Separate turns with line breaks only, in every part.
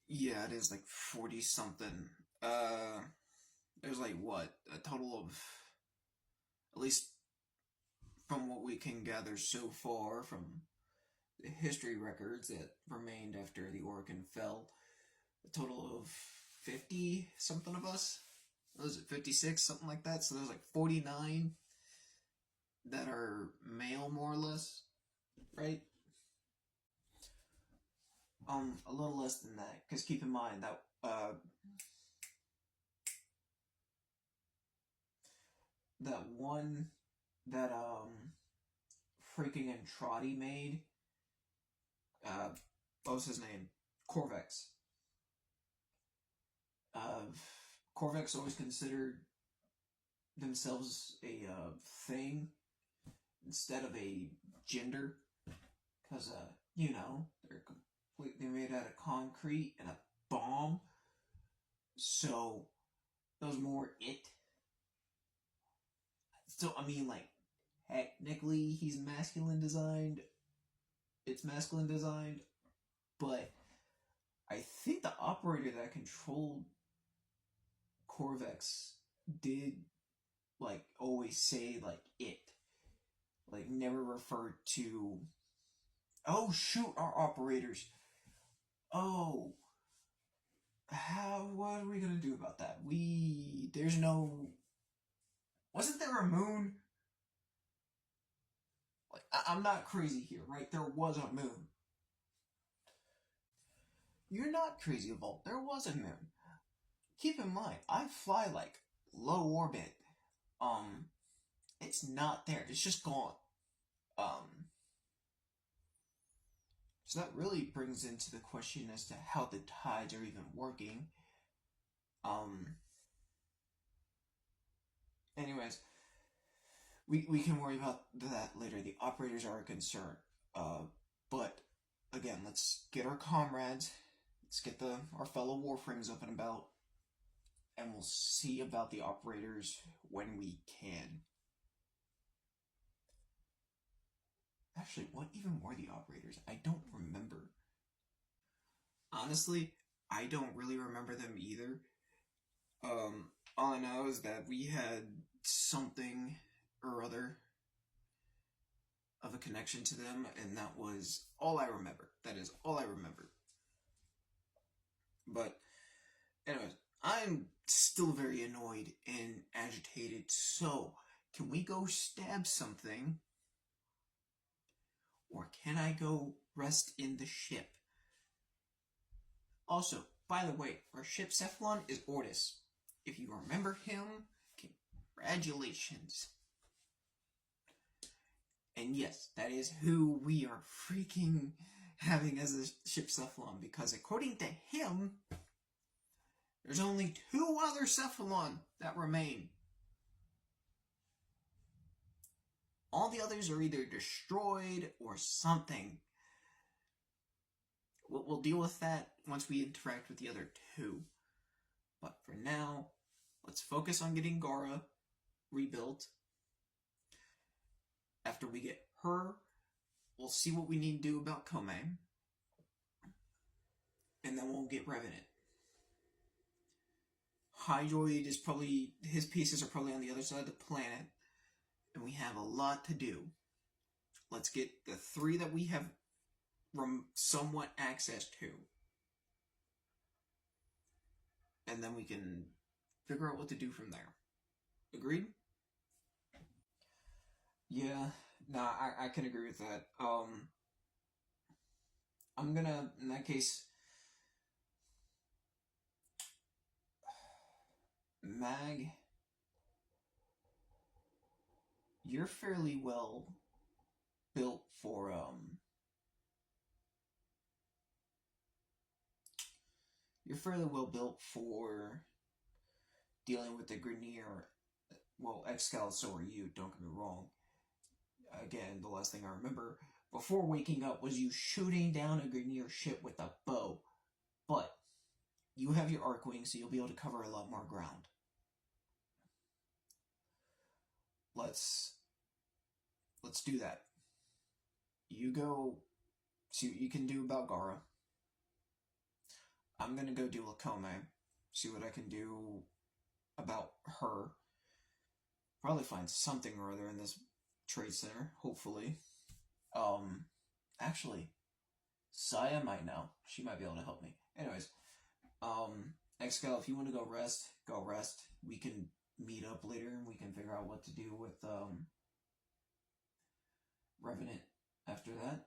Yeah, it is like 40 something. There's like what? A total of, at least from what we can gather so far from the history records that remained after the Oricon fell, a total of 50 something of us. Was it 56, something like that? So there's like 49 that are male, more or less, right? A little less than that, because keep in mind that that one that freaking Entrati made, uh, what was his name? Corvex. Uh, Corvex always considered themselves a thing instead of a gender, because they're completely made out of concrete and a bomb. So it was more it. So I mean, like, technically he's masculine designed. It's masculine designed, but I think the operator that controlled Corvex did like always say like it, like never referred to. Oh shoot, our operators. Oh, how? What are we gonna do about that? There's no. Wasn't there a moon? Like I'm not crazy here, right? There was a moon. You're not crazy, Volt. There was a moon. Keep in mind, I fly like low orbit. Um, it's not there. It's just gone. Um, so that really brings into the question as to how the tides are even working. Um, anyways, we can worry about that later. The operators are a concern. But again, let's get our comrades. Let's get our fellow Warframes up and about, and we'll see about the operators when we can. Actually, what even were the operators? I don't remember. Honestly, I don't really remember them either. All I know is that we had something or other of a connection to them, and that was all I remember. That is all I remember. But, anyways, I'm still very annoyed and agitated, so can we go stab something? Or can I go rest in the ship? Also, by the way, our ship Cephalon is Ortis. If you remember him, congratulations. And yes, that is who we are freaking having as a ship Cephalon, because according to him, there's only 2 other Cephalon that remain. All the others are either destroyed or something. We'll deal with that once we interact with the other 2. But for now, let's focus on getting Gara rebuilt. After we get her, we'll see what we need to do about Kome. And then we'll get Revenant. Hydroid is probably, his pieces are probably on the other side of the planet. And we have a lot to do. Let's get the 3 that we have somewhat access to. And then we can figure out what to do from there. Agreed? Yeah, nah, I can agree with that. I'm gonna, in that case, Mag, you're fairly well built for, you're fairly well built for dealing with the Grineer. Well, Excal, so are you, don't get me wrong. Again, the last thing I remember before waking up was you shooting down a Grineer ship with a bow. But you have your Arcwing, so you'll be able to cover a lot more ground. Let's do that. You go see what you can do about Gara. I'm gonna go do Lacome, see what I can do about her. Probably find something or other in this trade center, hopefully. Um, Actually, Saya might know. She might be able to help me. Anyways, Excal, if you want to go rest, go rest. We can meet up later and we can figure out what to do with Revenant after that.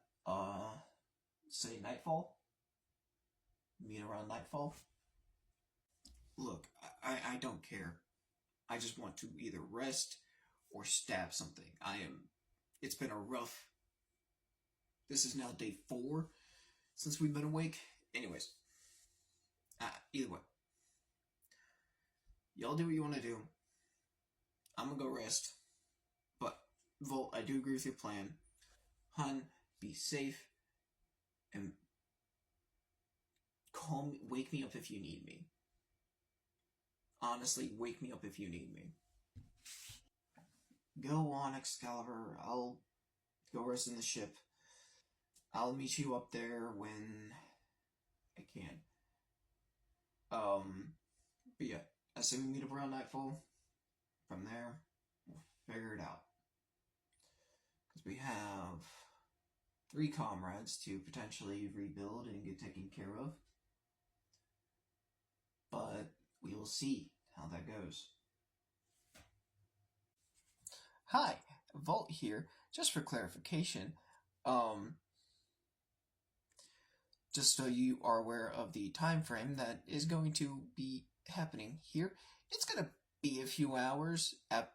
Say nightfall. Meet around nightfall. Look, I don't care. I just want to either rest or stab something. It's been a rough. This is now day 4 since we've been awake. Anyways, either way, y'all do what you want to do. I'm gonna go rest. But Volt, I do agree with your plan. Hun, be safe and call me. Wake me up if you need me. Honestly, wake me up if you need me. Go on, Excalibur. I'll go rest in the ship. I'll meet you up there when I can. But yeah, I say we meet up around nightfall. From there, we'll figure it out. Because we have 3 comrades to potentially rebuild and get taken care of. But we will see how that goes. Hi, Vault here. Just for clarification, just so you are aware of the time frame that is going to be happening here, it's going to be a few hours at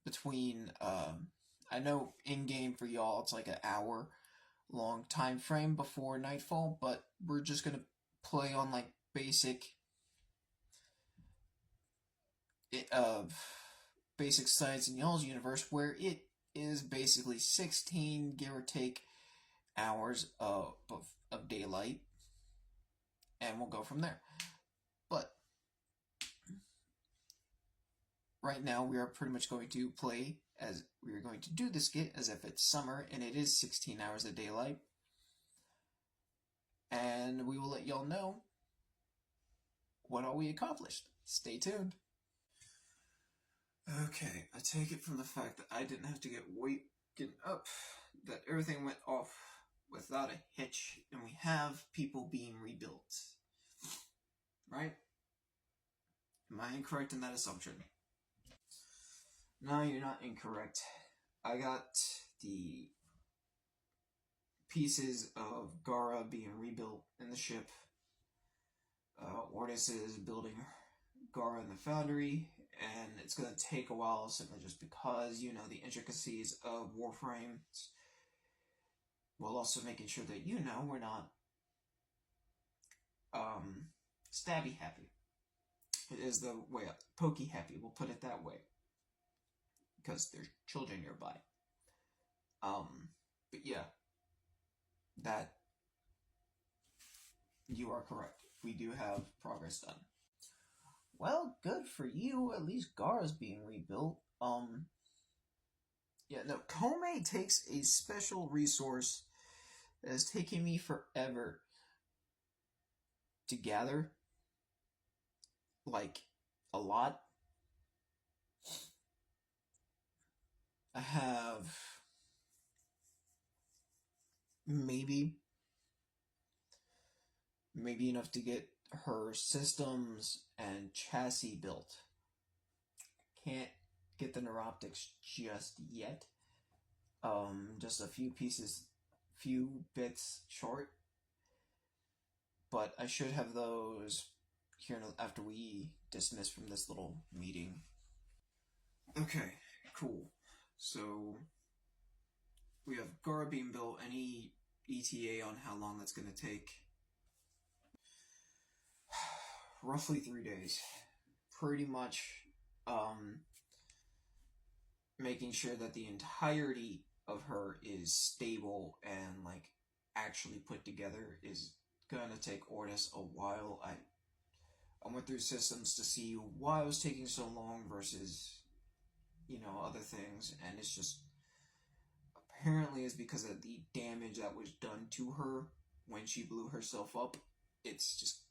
between. I know in game for y'all it's like an hour long time frame before nightfall, but we're just going to play on like basic basic science in y'all's universe, where it is basically 16 give or take hours of daylight, and we'll go from there. But right now we are pretty much going to play as we are going to do the skit as if it's summer and it is 16 hours of daylight, and we will let y'all know what all we accomplished. Stay tuned. Okay, I take it from the fact that I didn't have to get waken up, that everything went off without a hitch, and we have people being rebuilt. Right? Am I incorrect in that assumption? No, you're not incorrect. I got the pieces of Gara being rebuilt in the ship. Ordis is building Gara in the foundry, and it's going to take a while simply just because, you know, the intricacies of Warframe, while also making sure that, you know, we're not stabby happy. It is the way up. Pokey happy, we'll put it that way. Because there's children nearby. But yeah. That you are correct. We do have progress done. Well, good for you. At least Gara's being rebuilt. Yeah, no, Kome takes a special resource that has taken me forever to gather. Like, a lot. I have maybe enough to get her systems and chassis built. Can't get the neuroptics just yet. Just a few bits short. But I should have those here after we dismiss from this little meeting. Okay, cool. So we have Gara being built. Any ETA on how long that's going to take? Roughly 3 days. Pretty much making sure that the entirety of her is stable and like actually put together is gonna take Ordis a while. I went through systems to see why it was taking so long versus, you know, other things, and it's just apparently is because of the damage that was done to her when she blew herself up. It's just